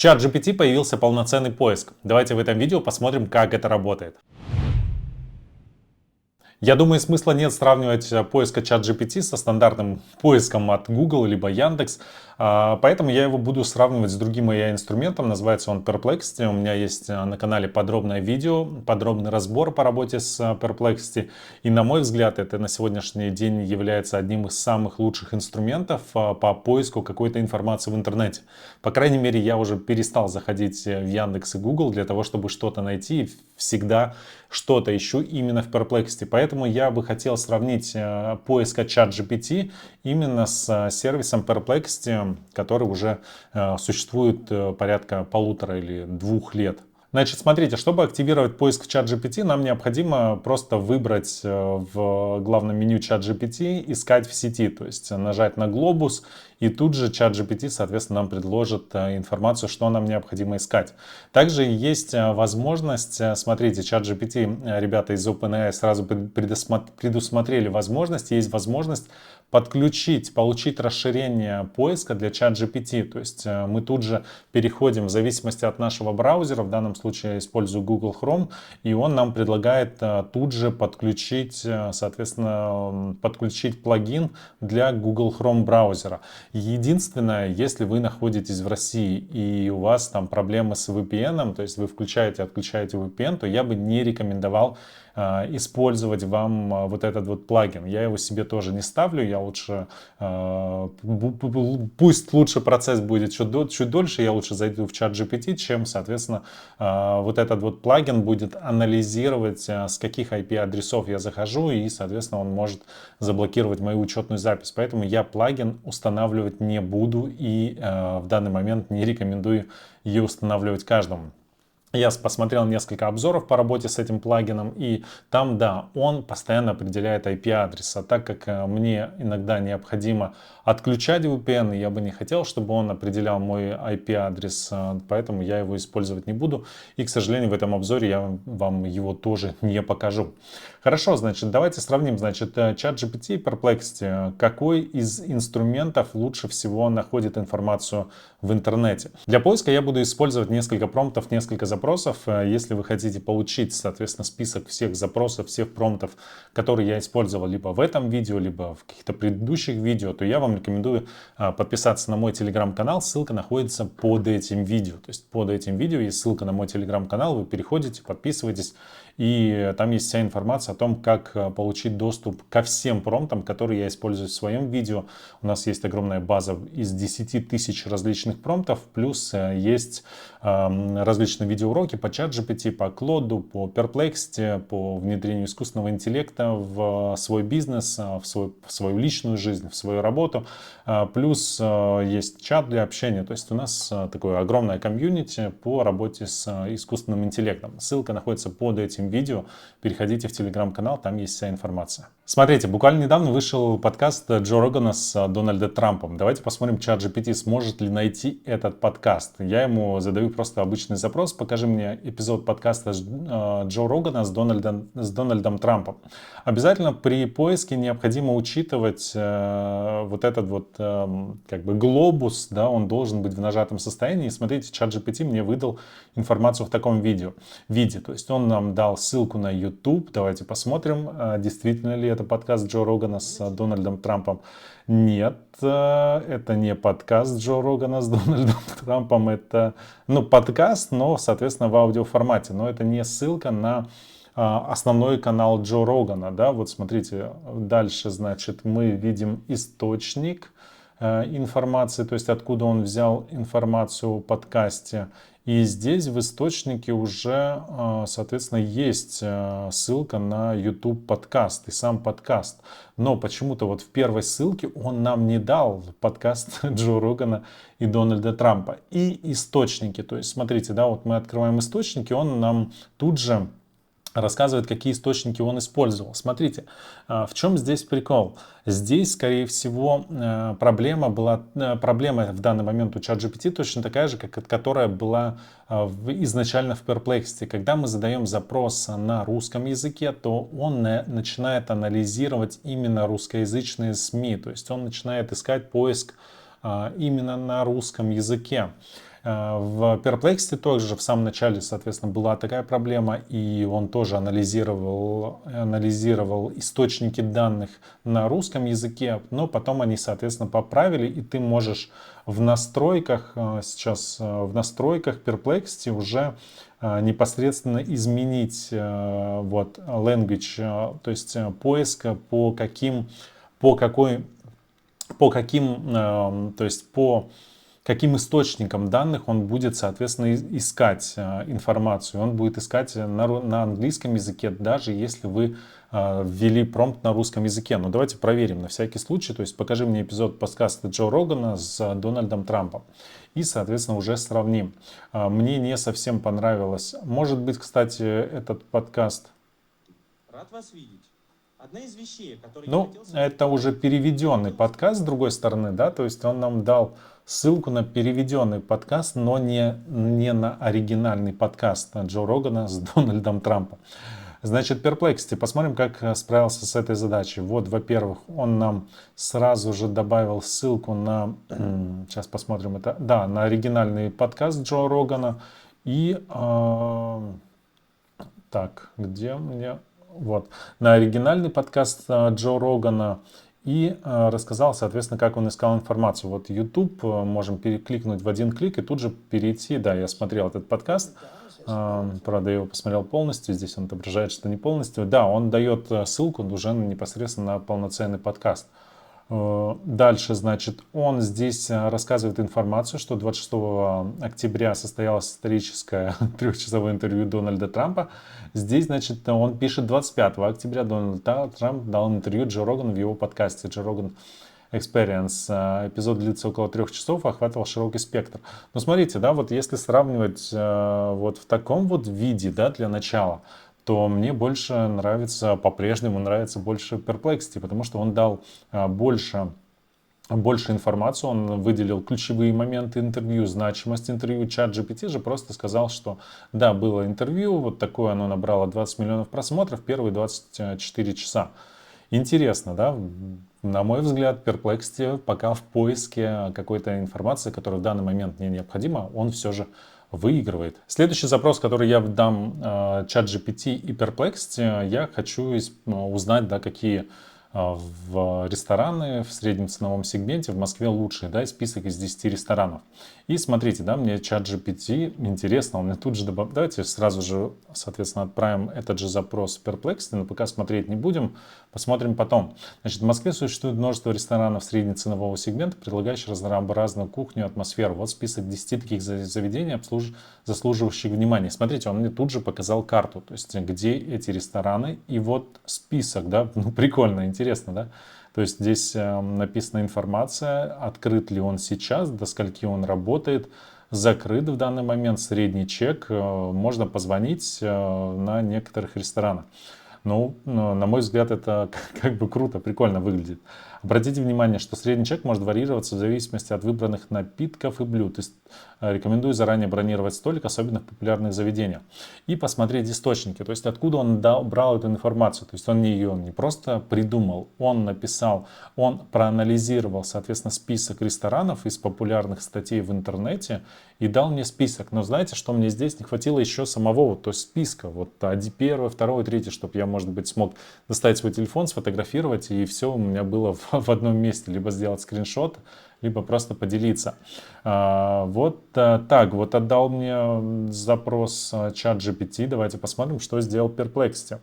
ChatGPT появился полноценный поиск. Давайте в этом видео посмотрим, как это работает. Я думаю, смысла нет сравнивать поиск ChatGPT со стандартным поиском от Google либо Яндекс. Поэтому я его буду сравнивать с другим AI-инструментом. Называется он Perplexity. У меня есть на канале подробное видео, подробный разбор по работе с Perplexity. И на мой взгляд, это на сегодняшний день является одним из самых лучших инструментов по поиску какой-то информации в интернете. По крайней мере, я уже перестал заходить в Яндекс и Google для того, чтобы что-то найти. Всегда что-то ищу именно в Perplexity. Поэтому я бы хотел сравнить поиск от ChatGPT именно с сервисом Perplexity, который уже существует порядка 1,5 или 2 лет. Значит, смотрите, чтобы активировать поиск в ChatGPT, нам необходимо просто выбрать в главном меню ChatGPT «Искать в сети», то есть нажать на глобус, и тут же ChatGPT, соответственно, нам предложит информацию, что нам необходимо искать. Также есть возможность, смотрите, ChatGPT, ребята из OpenAI сразу предусмотрели возможность, есть возможность подключить, получить расширение поиска для ChatGPT. То есть мы тут же переходим в зависимости от нашего браузера, в данном случае я использую Google Chrome, и он нам предлагает тут же подключить, соответственно, подключить плагин для Google Chrome браузера. Единственное, если вы находитесь в России и у вас там проблемы с VPN, то есть вы включаете, отключаете VPN, то я бы не рекомендовал использовать вам вот этот вот плагин. Я его себе тоже не ставлю, я лучше, пусть лучше процесс будет чуть дольше, я лучше зайду в ChatGPT, чем, соответственно, вот этот вот плагин будет анализировать, с каких IP-адресов я захожу, и, соответственно, он может заблокировать мою учетную запись. Поэтому я плагин устанавливать не буду и в данный момент не рекомендую ее устанавливать каждому. Я посмотрел несколько обзоров по работе с этим плагином, и там, да, он постоянно определяет IP-адрес. А так как мне иногда необходимо отключать VPN, я бы не хотел, чтобы он определял мой IP-адрес, поэтому я его использовать не буду. И, к сожалению, в этом обзоре я вам его тоже не покажу. Хорошо, значит, давайте сравним, значит, ChatGPT и Perplexity. Какой из инструментов лучше всего находит информацию в интернете? Для поиска я буду использовать несколько промптов, несколько запросов. Если вы хотите получить, соответственно, список всех запросов, всех промптов, которые я использовал либо в этом видео, либо в каких-то предыдущих видео, то я вам рекомендую подписаться на мой телеграм-канал. Ссылка находится под этим видео. То есть под этим видео есть ссылка на мой телеграм-канал. Вы переходите, подписывайтесь. И там есть вся информация о том, как получить доступ ко всем промптам, которые я использую в своем видео. У нас есть огромная база из 10 тысяч различных промптов, плюс есть различные видеоуроки по ChatGPT, по Claude, по Perplexity, по внедрению искусственного интеллекта в свой бизнес, в свою личную жизнь, в свою работу. Плюс есть чат для общения. То есть у нас такое огромное комьюнити по работе с искусственным интеллектом. Ссылка находится под этим видео. Переходите в телеграм-канал, там есть вся информация. Смотрите, буквально недавно вышел подкаст Джо Рогана с Дональдом Трампом. Давайте посмотрим, ChatGPT сможет ли найти этот подкаст. Я ему задаю просто обычный запрос: покажи мне эпизод подкаста Джо Рогана с Дональдом Трампом. Обязательно при поиске необходимо учитывать вот этот вот как бы глобус, да, он должен быть в нажатом состоянии. И смотрите, ChatGPT мне выдал информацию в таком виде. То есть он нам дал ссылку на YouTube. Давайте посмотрим, действительно ли это подкаст Джо Рогана с Дональдом Трампом. Нет, это не подкаст Джо Рогана с Дональдом Трампом. Это, подкаст, но, соответственно, в аудиоформате. Но это не ссылка на основной канал Джо Рогана. Да? Вот смотрите, дальше, значит, мы видим источник информации, то есть откуда он взял информацию о подкасте. И здесь в источнике уже, соответственно, есть ссылка на YouTube подкаст и сам подкаст. Но почему-то вот в первой ссылке он нам не дал подкаст Джо Рогана и Дональда Трампа. И источники, то есть смотрите, да, вот мы открываем источники, он нам тут же рассказывает, какие источники он использовал. Смотрите, в чем здесь прикол. Здесь, скорее всего, проблема в данный момент у ChatGPT точно такая же, которая была изначально в Perplexity. Когда мы задаем запрос на русском языке, то он начинает анализировать именно русскоязычные СМИ. То есть он начинает искать поиск именно на русском языке. В Perplexity тоже в самом начале, соответственно, была такая проблема, и он тоже анализировал источники данных на русском языке, но потом они, соответственно, поправили, и ты можешь в настройках, сейчас в настройках Perplexity уже непосредственно изменить вот language, то есть поиска по какой, по каким, то есть по каким источникам данных он будет, соответственно, искать информацию. Он будет искать на английском языке, даже если вы ввели промпт на русском языке. Но давайте проверим на всякий случай. То есть покажи мне эпизод подкаста Джо Рогана с Дональдом Трампом. И, соответственно, уже сравним. Мне не совсем понравилось. Может быть, кстати, этот подкаст... Рад вас видеть. Одна из вещей, которые Ну, это уже переведенный подкаст, с другой стороны, да, то есть он нам дал ссылку на переведенный подкаст, но не на оригинальный подкаст Джо Рогана с Дональдом Трампом. Значит, Perplexity, посмотрим, как справился с этой задачей. Вот, во-первых, он нам сразу же добавил ссылку на, сейчас посмотрим это, да, на оригинальный подкаст Джо Рогана. И, так, где мне... Вот, на оригинальный подкаст Джо Рогана и рассказал, соответственно, как он искал информацию. Вот YouTube, можем перекликнуть в один клик и тут же перейти. Да, я смотрел этот подкаст, правда, я его посмотрел полностью, здесь он отображает, что не полностью. Да, он дает ссылку уже непосредственно на полноценный подкаст. Дальше, значит, он здесь рассказывает информацию, что 26 октября состоялось историческое трехчасовое интервью Дональда Трампа. Здесь, значит, он пишет 25 октября Дональд Трамп дал интервью Джо Рогану в его подкасте Джо Роган Experience. Эпизод длится около 3 часов, охватывал широкий спектр. Но смотрите, да, вот если сравнивать вот в таком вот виде, да, для начала, то мне больше нравится, по-прежнему нравится больше Perplexity, потому что он дал больше информации, он выделил ключевые моменты интервью, значимость интервью. ChatGPT же просто сказал, что да, было интервью, вот такое оно набрало 20 миллионов просмотров первые 24 часа. Интересно, да? На мой взгляд, Perplexity пока в поиске какой-то информации, которая в данный момент мне необходима, он все же выигрывает. Следующий запрос, который я дам ChatGPT и Perplexity, я хочу узнать, да, какие в рестораны в среднем ценовом сегменте в Москве лучшие, да, и список из 10 ресторанов. И смотрите, да, мне ChatGPT интересно, он мне тут же добавляет. Давайте сразу же, соответственно, отправим этот же запрос в Perplexity, но пока смотреть не будем, посмотрим потом. Значит, в Москве существует множество ресторанов среднеценового сегмента, предлагающих разнообразную кухню и атмосферу. Вот список 10 таких заведений, заслуживающих внимания. Смотрите, он мне тут же показал карту, то есть где эти рестораны, и вот список, да, ну прикольно, интересно, да. То есть здесь написана информация, открыт ли он сейчас, до скольки он работает, закрыт в данный момент, средний чек, можно позвонить на некоторых ресторанах. Ну, на мой взгляд, это как бы круто, прикольно выглядит. Обратите внимание, что средний чек может варьироваться в зависимости от выбранных напитков и блюд. То есть рекомендую заранее бронировать столик, особенно в популярных заведениях. И посмотреть источники, то есть откуда он брал эту информацию. То есть он ее не просто придумал, он написал, он проанализировал, соответственно, список ресторанов из популярных статей в интернете и дал мне список. Но знаете, что мне здесь не хватило еще самого, то есть списка. Вот первый, второй, третий, чтобы я, может быть, смог достать свой телефон, сфотографировать, и все у меня было в одном месте. Либо сделать скриншот, либо просто поделиться. Вот так, вот отдал мне запрос ChatGPT. Давайте посмотрим, что сделал Perplexity.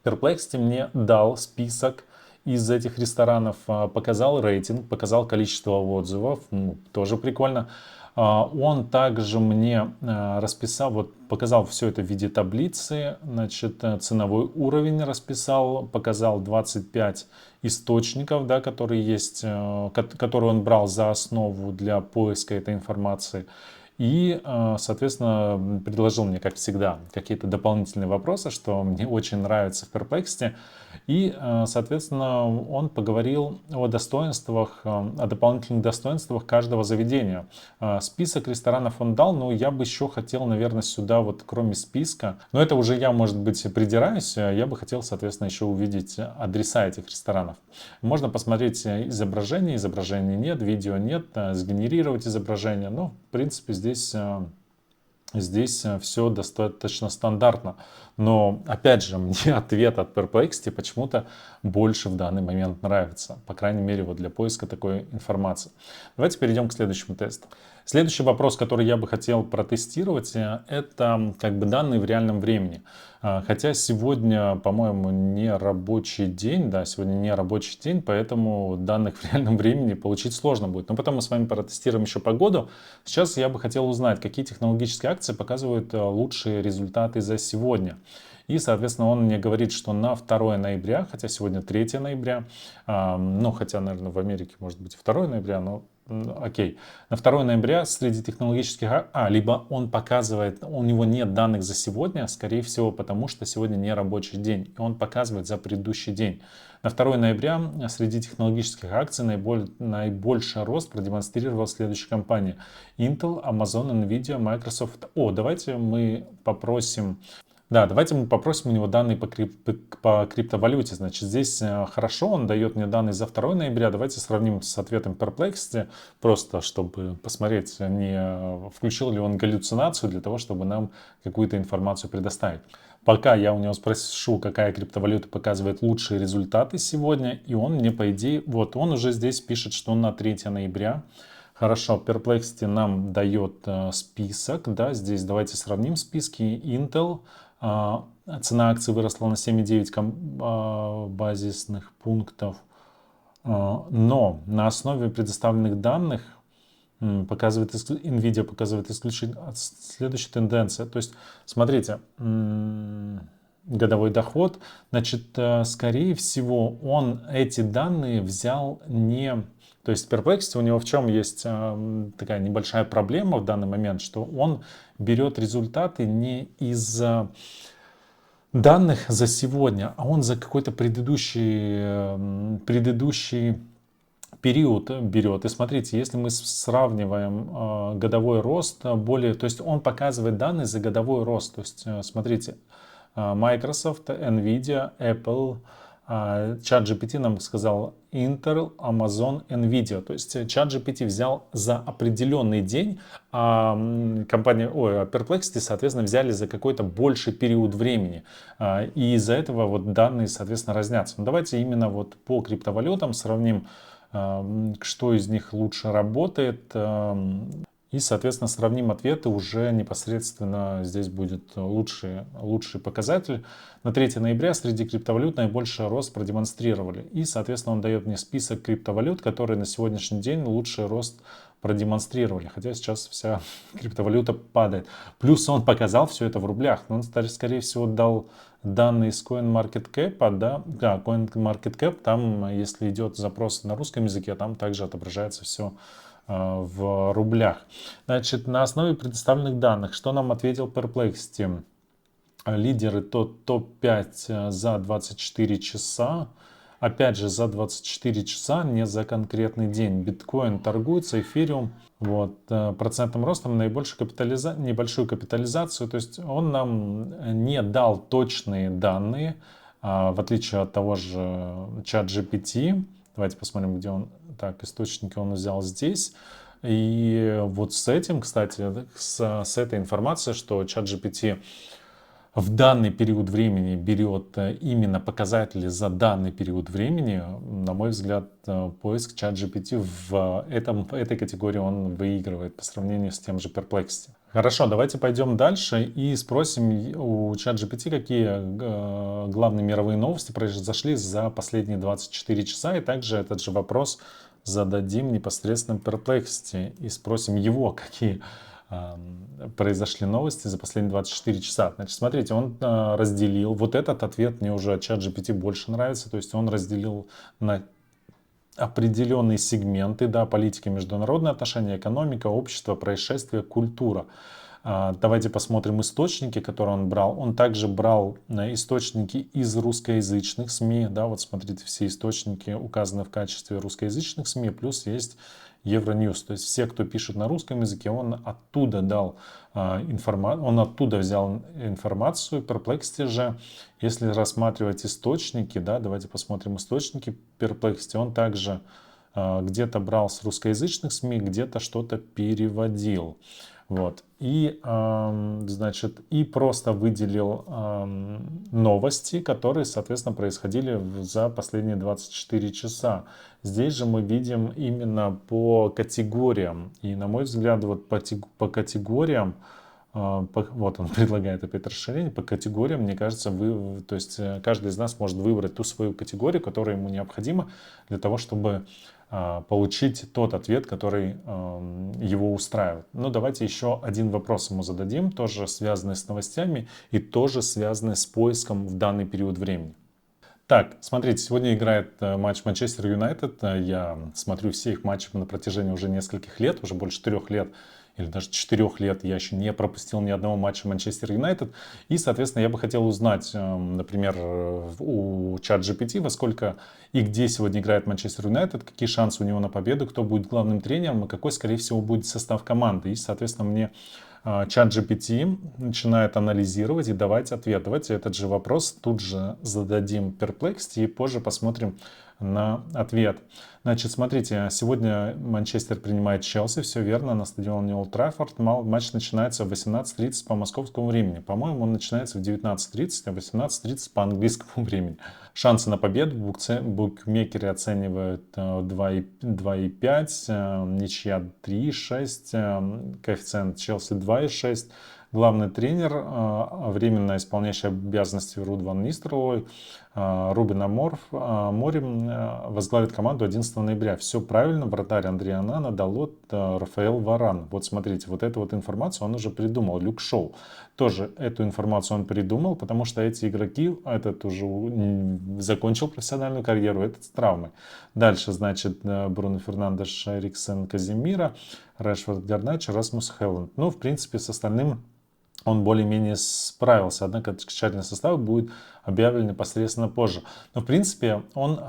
Perplexity мне дал список из этих ресторанов, показал рейтинг, показал количество отзывов, тоже прикольно. Он также мне расписал, вот показал все это в виде таблицы, значит, ценовой уровень расписал, показал 25 источников, да, которые есть, которые он брал за основу для поиска этой информации. И, соответственно, предложил мне, как всегда, какие-то дополнительные вопросы, что мне очень нравится в Perplexity. И, соответственно, он поговорил о достоинствах, о дополнительных достоинствах каждого заведения. Список ресторанов он дал, но я бы еще хотел, наверное, сюда вот кроме списка, но это уже я, может быть, придираюсь, я бы хотел, соответственно, еще увидеть адреса этих ресторанов. Можно посмотреть изображение, изображения нет, видео нет, сгенерировать изображение, но, в принципе, здесь здесь все достаточно стандартно. Но, опять же, мне ответ от Perplexity почему-то больше в данный момент нравится. По крайней мере, вот для поиска такой информации. Давайте перейдем к следующему тесту. Следующий вопрос, который я бы хотел протестировать, это как бы данные в реальном времени. Хотя сегодня, по-моему, не рабочий день, да, сегодня не рабочий день, поэтому данных в реальном времени получить сложно будет. Но потом мы с вами протестируем еще погоду. Сейчас я бы хотел узнать, какие технологические акции показывают лучшие результаты за сегодня. И, соответственно, он мне говорит, что на 2 ноября, хотя сегодня 3 ноября, ну, хотя, наверное, в Америке может быть 2 ноября, но окей. На 2 ноября среди технологических... либо он показывает, у него нет данных за сегодня, скорее всего, потому что сегодня не рабочий день. И он показывает за предыдущий день. На 2 ноября среди технологических акций наибольший рост продемонстрировала следующая компания: Intel, Amazon, Nvidia, Microsoft. Давайте мы попросим... Да, давайте мы попросим у него данные по криптовалюте. Значит, здесь хорошо, он дает мне данные за 2 ноября. Давайте сравним с ответом Perplexity, просто чтобы посмотреть, не включил ли он галлюцинацию для того, чтобы нам какую-то информацию предоставить. Пока я у него спрошу, какая криптовалюта показывает лучшие результаты сегодня, и он мне, по идее, вот он уже здесь пишет, что на 3 ноября. Хорошо, Perplexity нам дает список, да, здесь давайте сравним списки. Intel, цена акций выросла на 7,9 базисных пунктов, но на основе предоставленных данных Nvidia показывает исключительно следующая тенденция. То есть, смотрите, годовой доход, значит, скорее всего, он эти данные взял не... То есть Perplexity, у него в чем есть такая небольшая проблема в данный момент, что он берет результаты не из данных за сегодня, а он за какой-то предыдущий период берет. И смотрите, если мы сравниваем годовой рост, то есть он показывает данные за годовой рост. То есть смотрите, Microsoft, Nvidia, Apple, ChatGPT нам сказал Intel, Amazon, Nvidia. То есть ChatGPT взял за определенный день, а Perplexity, соответственно, взяли за какой-то больший период времени. И из-за этого вот данные, соответственно, разнятся. Но давайте именно вот по криптовалютам сравним, что из них лучше работает. И, соответственно, сравним ответы, уже непосредственно здесь будет лучший показатель. На 3 ноября среди криптовалют наибольший рост продемонстрировали. И, соответственно, он дает мне список криптовалют, которые на сегодняшний день лучший рост продемонстрировали. Хотя сейчас вся криптовалюта падает. Плюс он показал все это в рублях. Но он, скорее всего, дал данные с CoinMarketCap. Да, CoinMarketCap, там, если идет запрос на русском языке, там также отображается все в рублях. Значит, на основе предоставленных данных, что нам ответил Perplexity? Лидеры топ-5 за 24 часа. Опять же, за 24 часа, не за конкретный день. Биткоин торгуется, эфириум процентным ростом небольшую капитализацию. То есть он нам не дал точные данные, в отличие от того же ChatGPT. Давайте посмотрим, где он. Так, источники он взял здесь. И вот с этим, кстати, с этой информацией, что ChatGPT в данный период времени берет именно показатели за данный период времени, на мой взгляд, поиск ChatGPT в этой категории он выигрывает по сравнению с тем же Perplexity. Хорошо, давайте пойдем дальше и спросим у ChatGPT, какие главные мировые новости произошли за последние 24 часа. И также этот же вопрос зададим непосредственно Perplexity и спросим его, какие произошли новости за последние 24 часа. Значит, смотрите, он разделил, вот этот ответ мне уже от ChatGPT больше нравится, то есть он разделил на определенные сегменты, да, политика, международные отношения, экономика, общество, происшествия, культура. Давайте посмотрим источники, которые он брал. Он также брал источники из русскоязычных СМИ. Да, вот смотрите, все источники указаны в качестве русскоязычных СМИ, плюс есть Евроньюз. То есть все, кто пишет на русском языке, он оттуда он оттуда взял информацию. Perplexity же, если рассматривать источники, да, давайте посмотрим источники Perplexity, он также где-то брал с русскоязычных СМИ, где-то что-то переводил. Вот. И, значит, и просто выделил новости, которые, соответственно, происходили за последние 24 часа. Здесь же мы видим именно по категориям. И, на мой взгляд, вот по категориям, вот он предлагает опять расширение, по категориям, мне кажется, то есть каждый из нас может выбрать ту свою категорию, которая ему необходима для того, чтобы получить тот ответ, который его устраивает. Ну, давайте еще один вопрос ему зададим, тоже связанный с новостями и тоже связанный с поиском в данный период времени. Так, смотрите, сегодня играет матч Манчестер Юнайтед. Я смотрю все их матчи на протяжении уже нескольких лет, уже больше 3 лет или даже 4 лет я еще не пропустил ни одного матча Манчестер Юнайтед. И, соответственно, я бы хотел узнать, например, у ChatGPT, во сколько и где сегодня играет Манчестер Юнайтед, какие шансы у него на победу, кто будет главным тренером и какой, скорее всего, будет состав команды. И, соответственно, мне ChatGPT начинает анализировать и давать ответ. Давайте этот же вопрос тут же зададим Perplexity и позже посмотрим на ответ. Значит, смотрите, сегодня Манчестер принимает Челси, все верно, на стадионе Олд Траффорд. Матч начинается в 18:30 по московскому времени. По-моему, он начинается в 19:30, а 18:30 по английскому времени. Шансы на победу букмекеры оценивают 2,5, ничья 3,6, коэффициент Челси 2,6. Главный тренер, временно исполняющий обязанности Руд ван Нистелрой, Рубин Аморим возглавит команду 11 ноября. Все правильно, вратарь Андрей Онана, Далот, Рафаэл Варан. Вот смотрите, вот эту вот информацию он уже придумал. Люк Шоу тоже эту информацию он придумал, потому что эти игроки, этот уже закончил профессиональную карьеру, этот с травмой. Дальше, значит, Бруно Фернандеш, Эриксен, Казимира, Решфорд, Гарначо, Расмус Хелланд. Ну, в принципе, с остальным он более-менее справился, однако окончательный состав будет объявлен непосредственно позже. Но, в принципе, он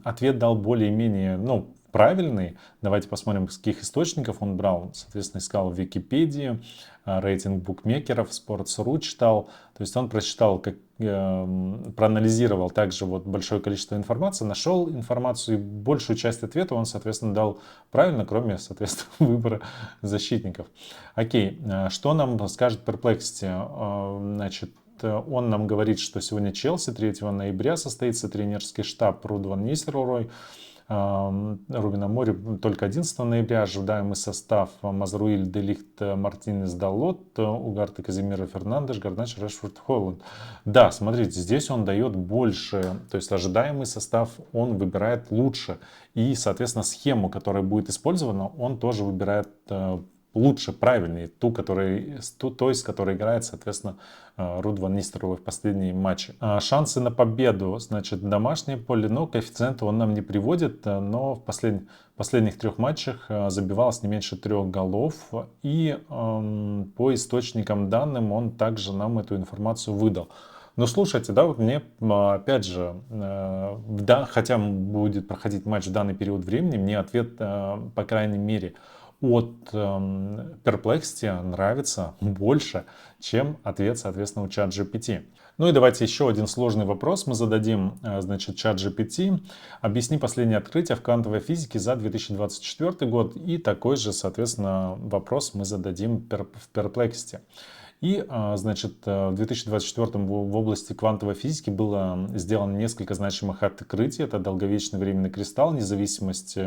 ответ дал более-менее, ну, правильный. Давайте посмотрим, с каких источников он брал. Соответственно, искал в Википедии, рейтинг букмекеров, Sports.ru читал. То есть он прочитал, проанализировал также вот большое количество информации, нашел информацию и большую часть ответа он, соответственно, дал правильно, кроме, соответственно, выбора защитников. Окей, что нам скажет Perplexity? Значит, он нам говорит, что сегодня Челси 3 ноября состоится тренерский штаб Руд ван Нистелрой. Рубин Аморим только 11 ноября. Ожидаемый состав: Мазруиль, Делихт, Мартинес, Далот, Угарте, Казимира, Фернандеш, Гарначо, Решфорд, Хойланд. Да, смотрите, здесь он дает больше, то есть ожидаемый состав он выбирает лучше. И, соответственно, схему, которая будет использована, он тоже выбирает лучше, правильнее, той, с которой играет, соответственно, Руд ван Нистелрой в последние матчи. Шансы на победу, значит, домашнее поле, но коэффициенты он нам не приводит, но в последних 3 матчах забивалось не меньше 3 голов, и по источникам данным он также нам эту информацию выдал. Но слушайте, да, вот мне, опять же, да, хотя будет проходить матч в данный период времени, мне ответ, по крайней мере, от Perplexity нравится больше, чем ответ, соответственно, у ChatGPT. Ну и давайте еще один сложный вопрос мы зададим, значит, ChatGPT. Объясни последние открытия в квантовой физике за 2024 год. И такой же, соответственно, вопрос мы зададим в Perplexity. И, значит, в 2024 в области квантовой физики было сделано несколько значимых открытий. Это долговечный временный кристалл, независимость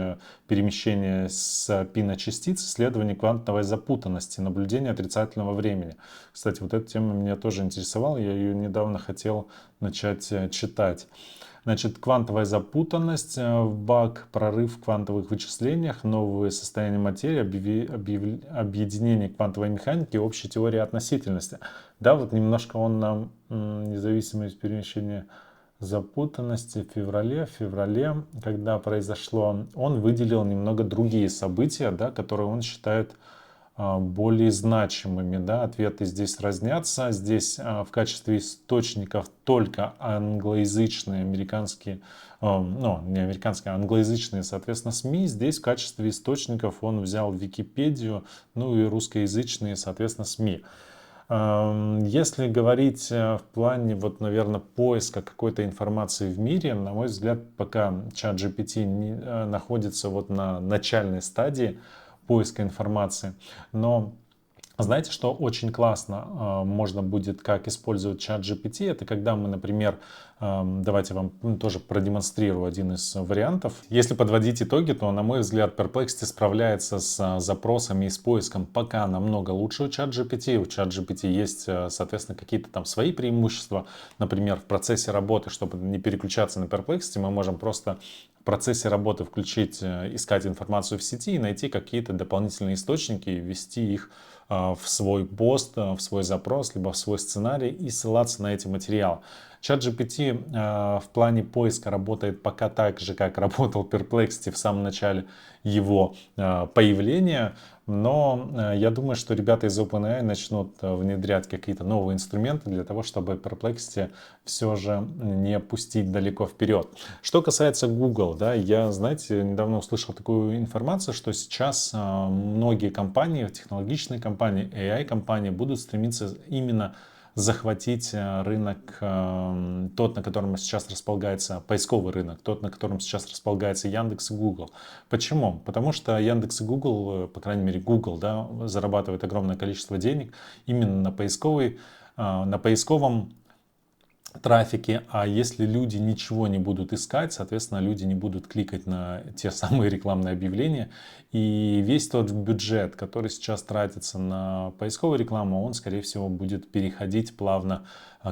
перемещения спина частиц, исследование квантовой запутанности, наблюдение отрицательного времени. Кстати, вот эта тема меня тоже интересовала, я ее недавно хотел начать читать. Значит, квантовая запутанность, баг, прорыв в квантовых вычислениях, новые состояния материи, объединение квантовой механики и общей теории относительности. Да, вот немножко он нам независимость перемещения запутанности в феврале, когда произошло, он выделил немного другие события, да, которые он считает более значимыми, да, ответы здесь разнятся. Здесь в качестве источников только англоязычные, американские, ну, не американские, а англоязычные, соответственно, СМИ. Здесь в качестве источников он взял Википедию, ну и русскоязычные, соответственно, СМИ. Если говорить в плане, вот, наверное, поиска какой-то информации в мире, на мой взгляд, пока ChatGPT находится вот на начальной стадии поиска информации, но Знаете, что очень классно можно будет, как использовать чат GPT, это когда мы, например, давайте вам тоже продемонстрирую один из вариантов. Если подводить итоги, то, на мой взгляд, Perplexity справляется с запросами и с поиском пока намного лучше у чат GPT. У чат GPT есть, соответственно, какие-то там свои преимущества. Например, в процессе работы, чтобы не переключаться на Perplexity, мы можем просто в процессе работы включить, искать информацию в сети и найти какие-то дополнительные источники и ввести их в свой пост, в свой запрос, либо в свой сценарий и ссылаться на эти материалы. Чат GPT в плане поиска работает пока так же, как работал Perplexity в самом начале его появления, но я думаю, что ребята из OpenAI начнут внедрять какие-то новые инструменты для того, чтобы Perplexity все же не пустить далеко вперед. Что касается Google, да, я, знаете, недавно услышал такую информацию, что сейчас многие компании, технологичные компании, AI-компании будут стремиться именно захватить рынок, тот, на котором сейчас располагается поисковый рынок, тот, на котором сейчас располагается Яндекс и Google. Почему? Потому что Яндекс и Google, по крайней мере Google, да, зарабатывает огромное количество денег именно на поисковом трафике, а если люди ничего не будут искать, соответственно, люди не будут кликать на те самые рекламные объявления, и весь тот бюджет, который сейчас тратится на поисковую рекламу, он, скорее всего, будет переходить плавно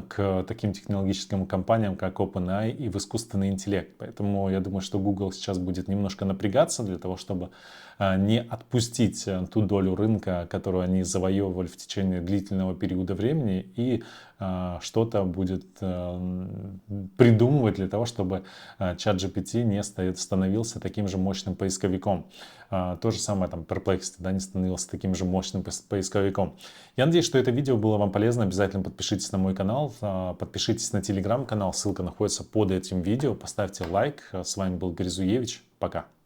к таким технологическим компаниям, как OpenAI и в искусственный интеллект. Поэтому я думаю, что Google сейчас будет немножко напрягаться для того, чтобы не отпустить ту долю рынка, которую они завоевывали в течение длительного периода времени, и что-то будет придумывать для того, чтобы чат GPT не становился таким же мощным поисковиком. То же самое там Perplexity, да, не становился таким же мощным поисковиком. Я надеюсь, что это видео было вам полезно. Обязательно подпишитесь на мой канал, подпишитесь на телеграм-канал, ссылка находится под этим видео. Поставьте лайк. С вами был Гризуевич. Пока.